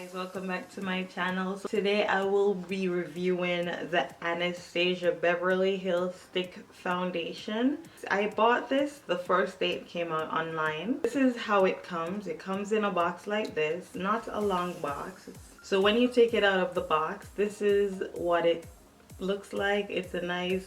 Guys, welcome back to my channel. So today I will be reviewing the Anastasia Beverly Hills Stick Foundation. I bought this the first day it came out online. This is how it comes. It comes in a box like this, not a long box. So when you take it out of the box, this is what it looks like. It's a nice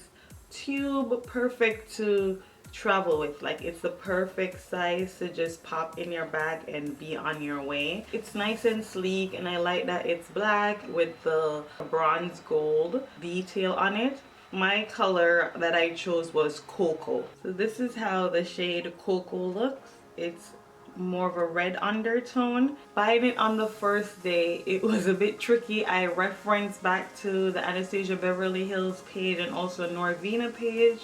tube, perfect to travel with. Like, it's the perfect size to just pop in your bag and be on your way. It's nice and sleek, and I like that it's black with the bronze gold detail on it. My color that I chose was cocoa. So this is how the shade cocoa looks. It's more of a red undertone. Buying it on the first day, it was a bit tricky. I referenced back to the Anastasia Beverly Hills page and also Norvina page,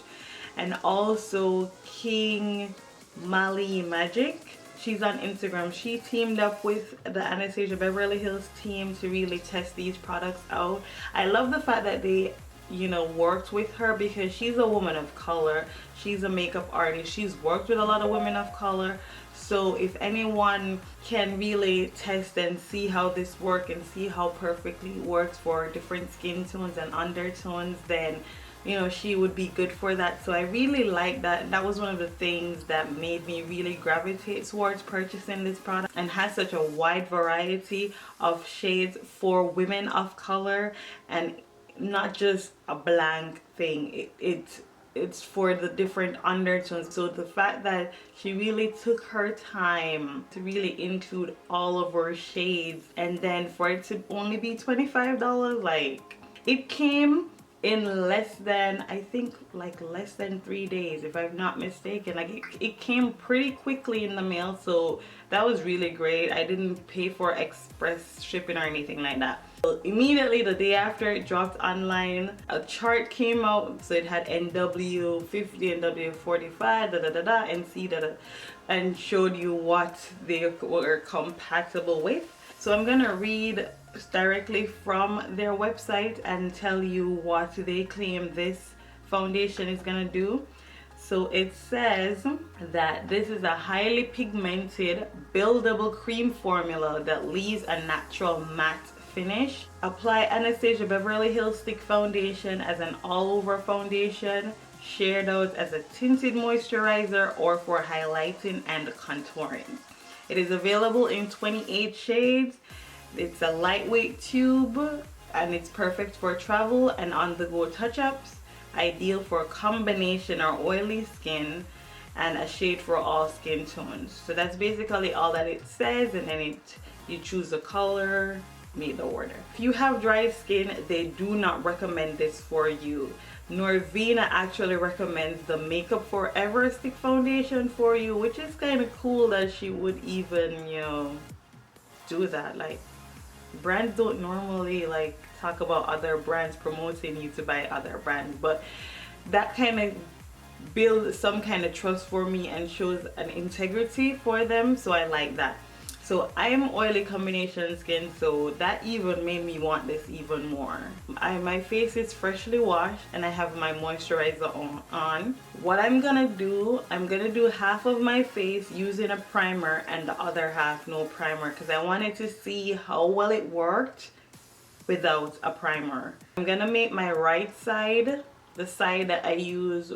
and also King Mali Magic. She's on Instagram. She teamed up with the Anastasia Beverly Hills team to really test these products out. I love the fact that they, you know, worked with her, because she's a woman of color. She's a makeup artist. She's worked with a lot of women of color. So if anyone can really test and see how this works and see how perfectly it works for different skin tones and undertones, then you know she would be good for that. So I really like that. That was one of the things that made me really gravitate towards purchasing this product, and has such a wide variety of shades for women of color, and not just a blank thing. It's for the different undertones. So the fact that she really took her time to really include all of her shades, and then for it to only be $25, like, it came in less than, I think, like less than 3 days, if I'm not mistaken. Like, it came pretty quickly in the mail, so that was really great. I didn't pay for express shipping or anything like that. So immediately the day after it dropped online, a chart came out. So it had NW50, NW45, NC, and showed you what they were compatible with. So I'm gonna read directly from their website and tell you what they claim this foundation is gonna do. So it says that this is a highly pigmented buildable cream formula that leaves a natural matte finish. Apply Anastasia Beverly Hills Stick Foundation as an all-over foundation, shared out as a tinted moisturizer, or for highlighting and contouring. It is available in 28 shades. It's a lightweight tube, and it's perfect for travel and on-the-go touch-ups. Ideal for combination or oily skin, and a shade for all skin tones. So that's basically all that it says, and then you choose the color, make the order. If you have dry skin, they do not recommend this for you. Norvina actually recommends the Makeup Forever Stick Foundation for you, which is kind of cool that she would even, you know, do that. Like, brands don't normally like talk about other brands promoting you to buy other brands, but that kind of builds some kind of trust for me and shows an integrity for them, so I like that. So I'm oily combination skin, so that even made me want this even more. My face is freshly washed, and I have my moisturizer on. What I'm gonna do half of my face using a primer and the other half no primer, because I wanted to see how well it worked without a primer. I'm gonna make my right side the side that I use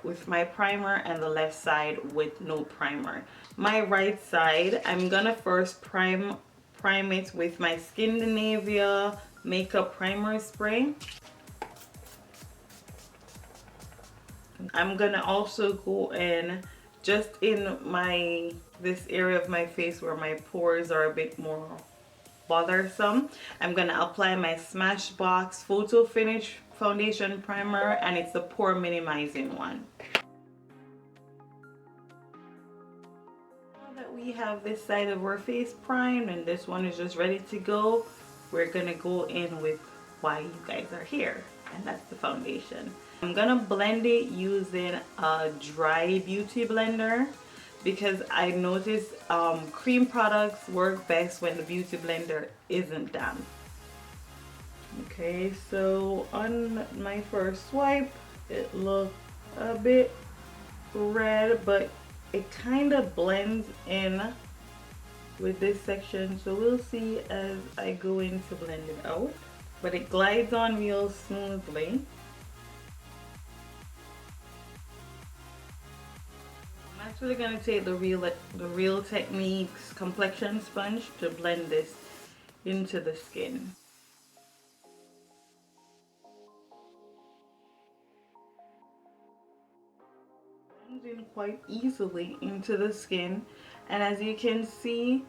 with my primer, and the left side with no primer. My right side, I'm gonna first prime it with my Skindinavia makeup primer spray. I'm gonna also go in just in this area of my face where my pores are a bit more bothersome. I'm gonna apply my Smashbox Photo Finish foundation primer, and it's the pore minimizing one. Now that we have this side of our face primed and this one is just ready to go, we're gonna go in with why you guys are here, and that's the foundation. I'm gonna blend it using a dry beauty blender, because I noticed cream products work best when the beauty blender isn't damp. Okay, so on my first swipe, it looked a bit red, but it kind of blends in with this section, so we'll see as I go in to blend it out, but it glides on real smoothly. I'm actually going to take the Real Techniques complexion sponge to blend this into the skin. Blends in quite easily into the skin, and as you can see,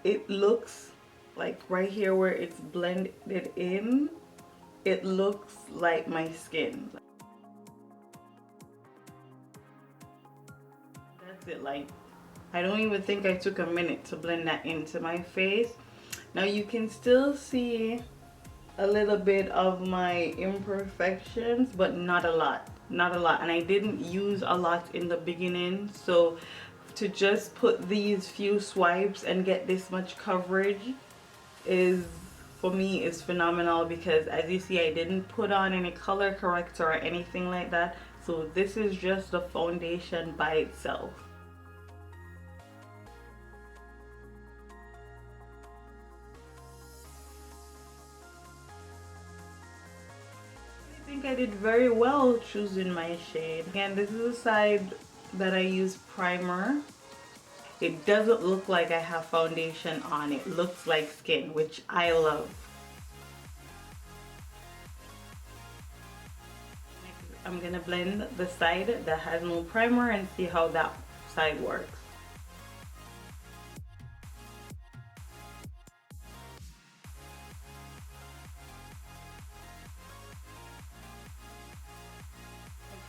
it looks like right here where it's blended in, it looks like my skin. That's it. Like, I don't even think I took a minute to blend that into my face. Now you can still see a little bit of my imperfections, but not a lot, not a lot. And I didn't use a lot in the beginning, so to just put these few swipes and get this much coverage is, for me, is phenomenal, because as you see, I didn't put on any color corrector or anything like that. So this is just the foundation by itself. I think I did very well choosing my shade. Again, this is the side that I use primer. It doesn't look like I have foundation on. It looks like skin, which I love. Next, I'm gonna blend the side that has no primer and see how that side works.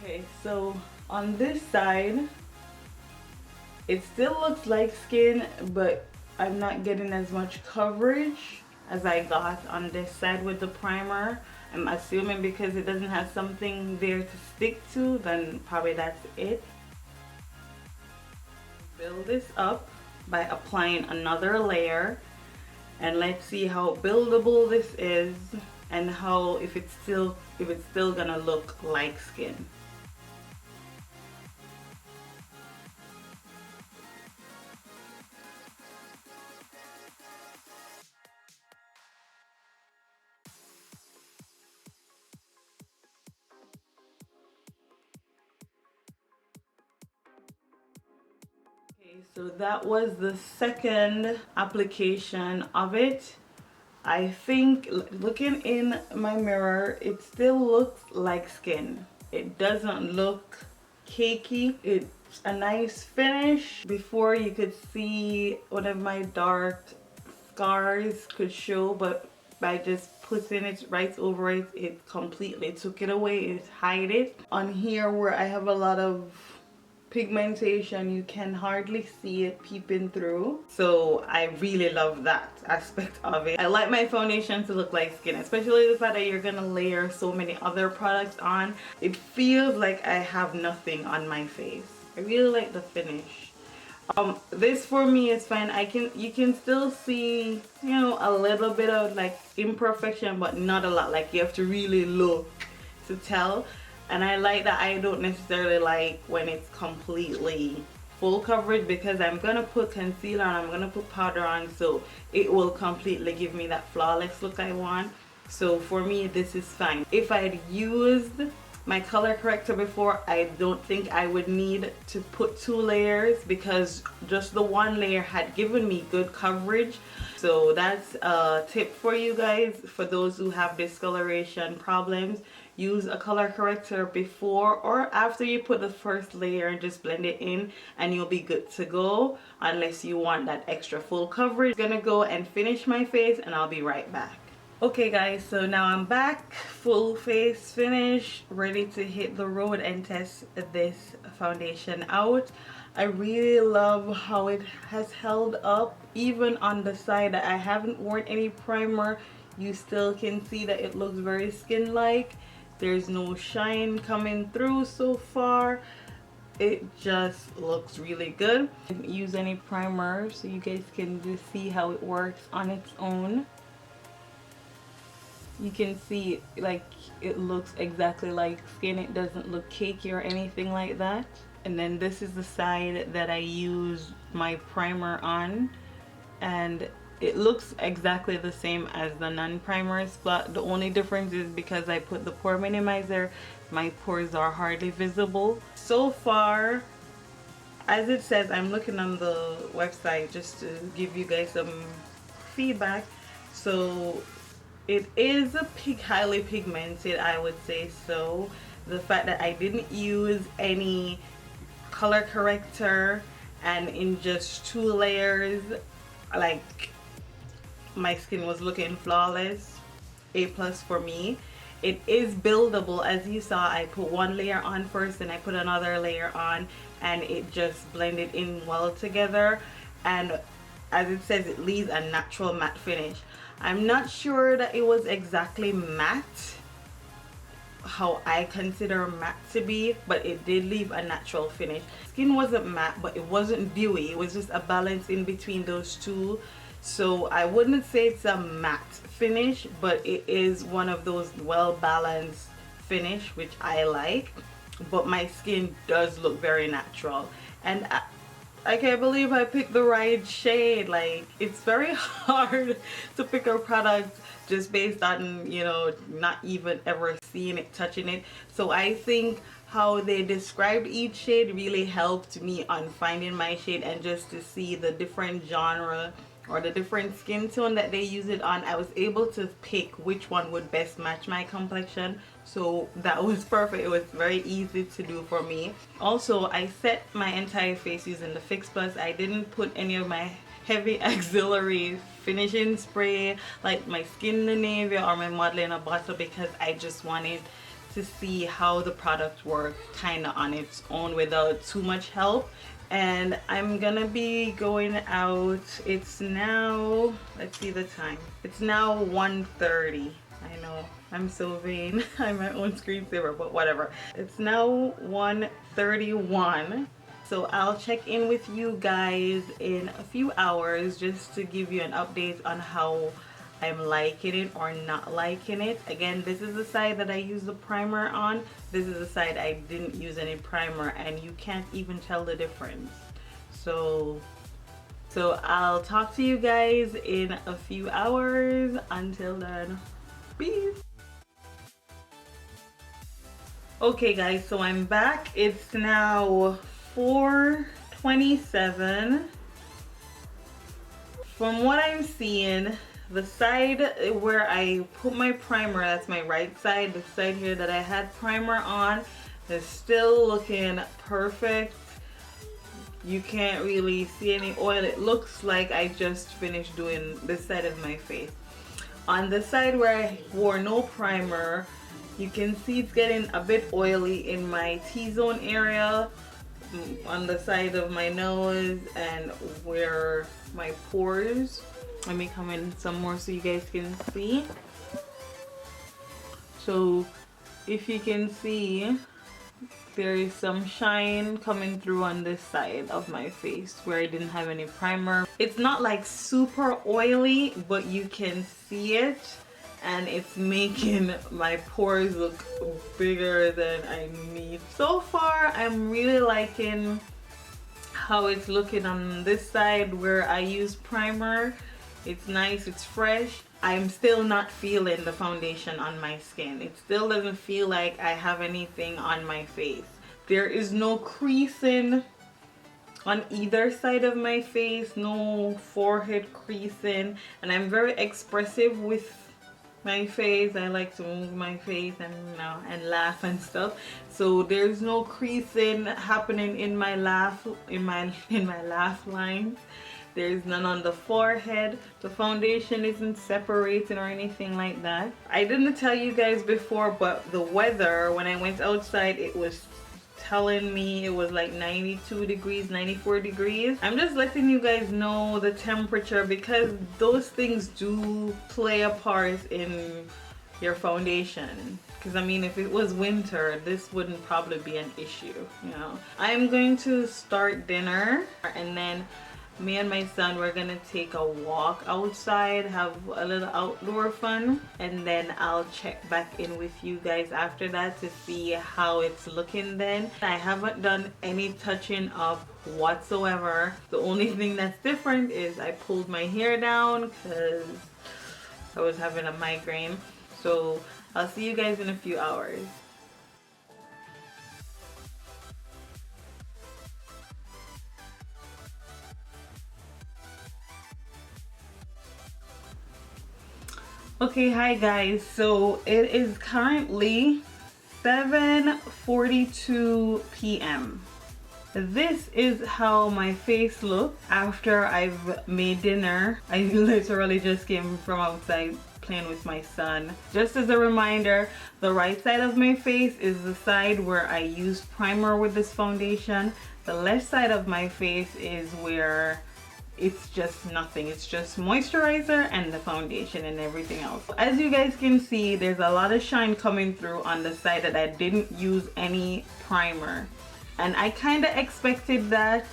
Okay, so on this side, it still looks like skin, but I'm not getting as much coverage as I got on this side with the primer. I'm assuming because it doesn't have something there to stick to, then probably that's it. Build this up by applying another layer, and let's see how buildable this is and how if it's still gonna look like skin. So that was the second application of it. I think looking in my mirror, it still looks like skin. It doesn't look cakey. It's a nice finish. Before, you could see one of my dark scars could show, but by just putting it right over it, it completely took it away. It hid it. On here where I have a lot of pigmentation, you can hardly see it peeping through, so I really love that aspect of it. I like my foundation to look like skin, especially the fact that you're gonna layer so many other products on. It feels like I have nothing on my face. I really like the finish. This for me is fine. You can still see, you know, a little bit of like imperfection, but not a lot. Like, you have to really look to tell. And I like that. I don't necessarily like when it's completely full coverage, because I'm gonna put concealer and I'm gonna put powder on, so it will completely give me that flawless look I want. So for me, this is fine. If I had used my color corrector before, I don't think I would need to put 2 layers, because just the 1 layer had given me good coverage. So that's a tip for you guys, for those who have discoloration problems. Use a color corrector before or after you put the first layer and just blend it in, and you'll be good to go, unless you want that extra full coverage. I'm gonna go and finish my face and I'll be right back. Okay guys, so now I'm back, full face finish, ready to hit the road and test this foundation out. I really love how it has held up, even on the side that I haven't worn any primer. You still can see that it looks very skin-like. There's no shine coming through so far. It just looks really good. I didn't use any primer, so you guys can just see how it works on its own. You can see like it looks exactly like skin. It doesn't look cakey or anything like that. And then this is the side that I use my primer on. and it looks exactly the same as the non-primers, but the only difference is because I put the pore minimizer, my pores are hardly visible. So far, as it says, I'm looking on the website just to give you guys some feedback. So it is a highly pigmented, I would say. So the fact that I didn't use any color corrector and in just 2 layers, like, my skin was looking flawless. A plus for me. It is buildable. As you saw, I put 1 layer on first and I put another layer on, and it just blended in well together, and as it says, it leaves a natural matte finish. I'm not sure that it was exactly matte, how I consider matte to be, but it did leave a natural finish. Skin wasn't matte, but it wasn't dewy. It was just a balance in between those two. So I wouldn't say it's a matte finish, but it is one of those well balanced finish, which I like. But my skin does look very natural, and I can't believe I picked the right shade. Like, it's very hard to pick a product just based on, you know, not even ever seeing it, touching it. So I think how they described each shade really helped me on finding my shade, and just to see the different genre or the different skin tone that they use it on, I was able to pick which one would best match my complexion. So that was perfect. It was very easy to do for me. Also, I set my entire face using the Fix Plus. I didn't put any of my heavy auxiliary finishing spray like my Skin Nivea or my Modelina bottle, because I just wanted to see how the product worked kind of on its own without too much help. And I'm gonna be going out. It's now, let's see the time, it's now 1:30. I know, I'm so vain. I'm my own screensaver, but whatever. It's now 1:31. So I'll check in with you guys in a few hours just to give you an update on how I'm liking it or not liking it. Again, this is the side that I use the primer on. This is the side I didn't use any primer, and you can't even tell the difference. So I'll talk to you guys in a few hours. Until then, peace. Okay guys, so I'm back. It's now 4:27. From what I'm seeing, the side where I put my primer, that's my right side, the side here that I had primer on, is still looking perfect. You can't really see any oil. It looks like I just finished doing this side of my face. On the side where I wore no primer, you can see it's getting a bit oily in my T-zone area, on the side of my nose, and where my pores. Let me come in some more so you guys can see. So if you can see, there is some shine coming through on this side of my face where I didn't have any primer. It's not like super oily, but you can see it, and it's making my pores look bigger than I need. So far, I'm really liking how it's looking on this side where I use primer. It's nice, it's fresh. I'm still not feeling the foundation on my skin. It still doesn't feel like I have anything on my face. There is no creasing on either side of my face, no forehead creasing, and I'm very expressive with my face. I like to move my face and, you know, and laugh and stuff. So there's no creasing happening in my laugh laugh lines. There's none on the forehead. The foundation isn't separating or anything like that. I didn't tell you guys before, but the weather, when I went outside, it was telling me it was like 92 degrees, 94 degrees. I'm just letting you guys know the temperature, because those things do play a part in your foundation. Because I mean, if it was winter, this wouldn't probably be an issue, you know. I'm going to start dinner, and then me and my son, we're gonna take a walk outside, have a little outdoor fun, and then I'll check back in with you guys after that to see how it's looking then. I haven't done any touching up whatsoever. The only thing that's different is I pulled my hair down because I was having a migraine. So I'll see you guys in a few hours. Okay, hi guys. So it is currently 7:42 p.m. This is how my face looks after I've made dinner. I literally just came from outside playing with my son. Just as a reminder, the right side of my face is the side where I used primer with this foundation. The left side of my face is where it's just nothing. It's just moisturizer and the foundation and everything else. As you guys can see, there's a lot of shine coming through on the side that I didn't use any primer. And I kind of expected that,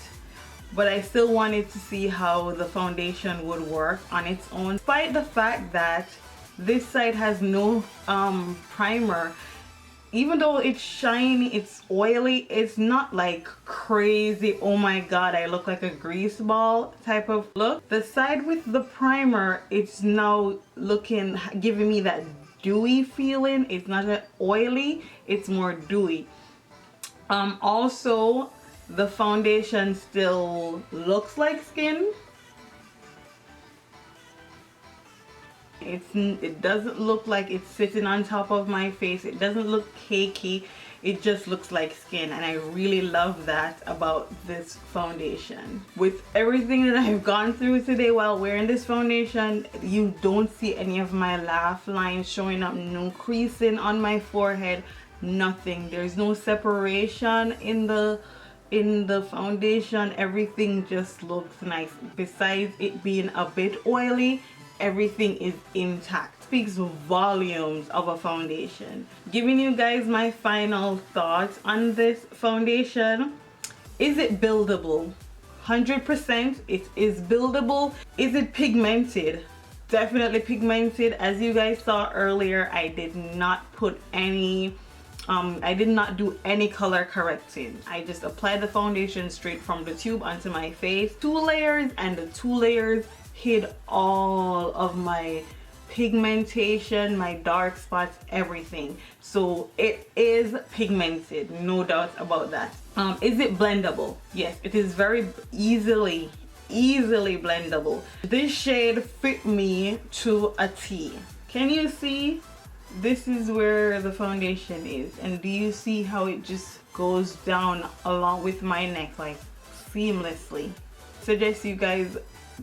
but I still wanted to see how the foundation would work on its own. Despite the fact that this side has no primer, even though it's shiny, it's oily, it's not like crazy, oh my god, I look like a grease ball type of look. The side with the primer, it's now looking, giving me that dewy feeling. It's not that oily, it's more dewy. Also, the foundation still looks like skin. It doesn't look like it's sitting on top of my face. It doesn't look cakey. It just looks like skin, and I really love that about this foundation. With everything that I've gone through today while wearing this foundation, you don't see any of my laugh lines showing up, no creasing on my forehead, nothing. There's no separation in the foundation. Everything just looks nice. Besides it being a bit oily, everything is intact. Speaks volumes of a foundation. Giving you guys my final thoughts on this foundation. Is it buildable? 100% it is buildable. Is it pigmented? Definitely pigmented. As you guys saw earlier, I did not put any I did not do any color correcting. I just applied the foundation straight from the tube onto my face. 2 layers, and the 2 layers hid all of my pigmentation, my dark spots, everything. So it is pigmented, no doubt about that. Is it blendable? Yes, it is very easily blendable. This shade fit me to a T. Can you see? This is where the foundation is, and do you see how it just goes down along with my neck, like seamlessly? Suggest you guys,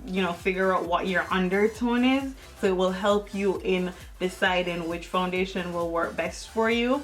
you know, figure out what your undertone is, so it will help you in deciding which foundation will work best for you.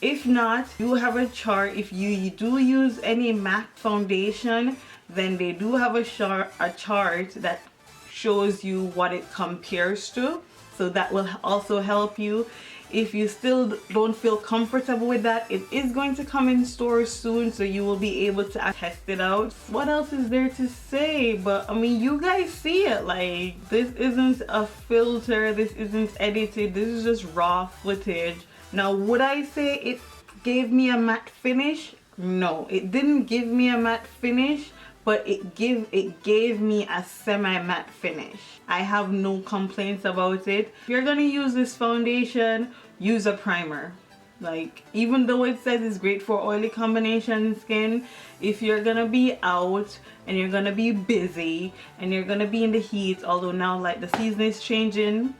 If not, you have a chart. If you do use any MAC foundation, then they do have a chart that shows you what it compares to. So that will also help you. If you still don't feel comfortable with that, it is going to come in stores soon, so you will be able to test it out. What else is there to say? But I mean, you guys see it. Like, this isn't a filter, this isn't edited, this is just raw footage. Now, would I say it gave me a matte finish? No, it didn't give me a matte finish, but it gave me a semi-matte finish. I have no complaints about it. If you're gonna use this foundation, use a primer. Like, even though it says it's great for oily combination skin, if you're gonna be out and you're gonna be busy and you're gonna be in the heat, although now like the season is changing,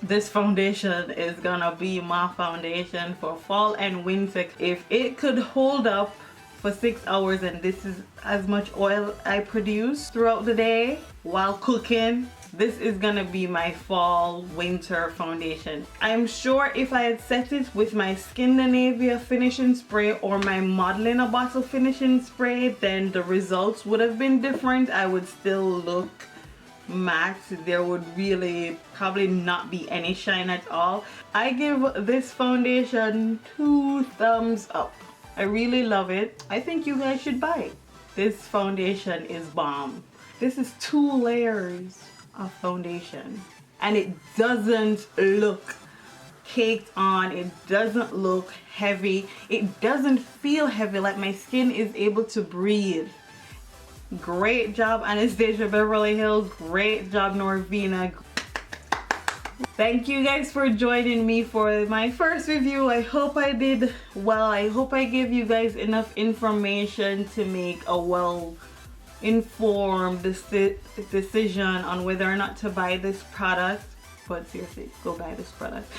this foundation is gonna be my foundation for fall and winter. If it could hold up for 6 hours, and this is as much oil I produce throughout the day while cooking, this is gonna be my fall winter foundation. I'm sure if I had set it with my Skindinavia finishing spray or my Model in a Bottle finishing spray, then the results would have been different. I would still look matte. There would really probably not be any shine at all. I give this foundation 2 thumbs up. I really love it. I think you guys should buy it. This foundation is bomb. This is 2 layers of foundation, and it doesn't look caked on. It doesn't look heavy. It doesn't feel heavy. Like, my skin is able to breathe. Great job, Anastasia Beverly Hills. Great job, Norvina. Thank you guys for joining me for my first review. I hope I did well. I hope I gave you guys enough information to make a well-informed decision on whether or not to buy this product. But seriously, go buy this product.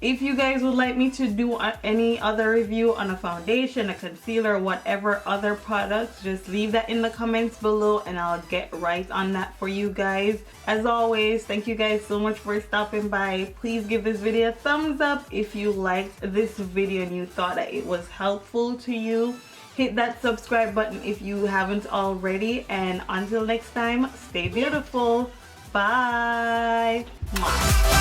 If you guys would like me to do any other review on a foundation, a concealer, whatever other products, just leave that in the comments below and I'll get right on that for you guys. As always, thank you guys so much for stopping by. Please give this video a thumbs up if you liked this video and you thought that it was helpful to you. Hit that subscribe button if you haven't already, and until next time, stay beautiful. Bye. Mwah.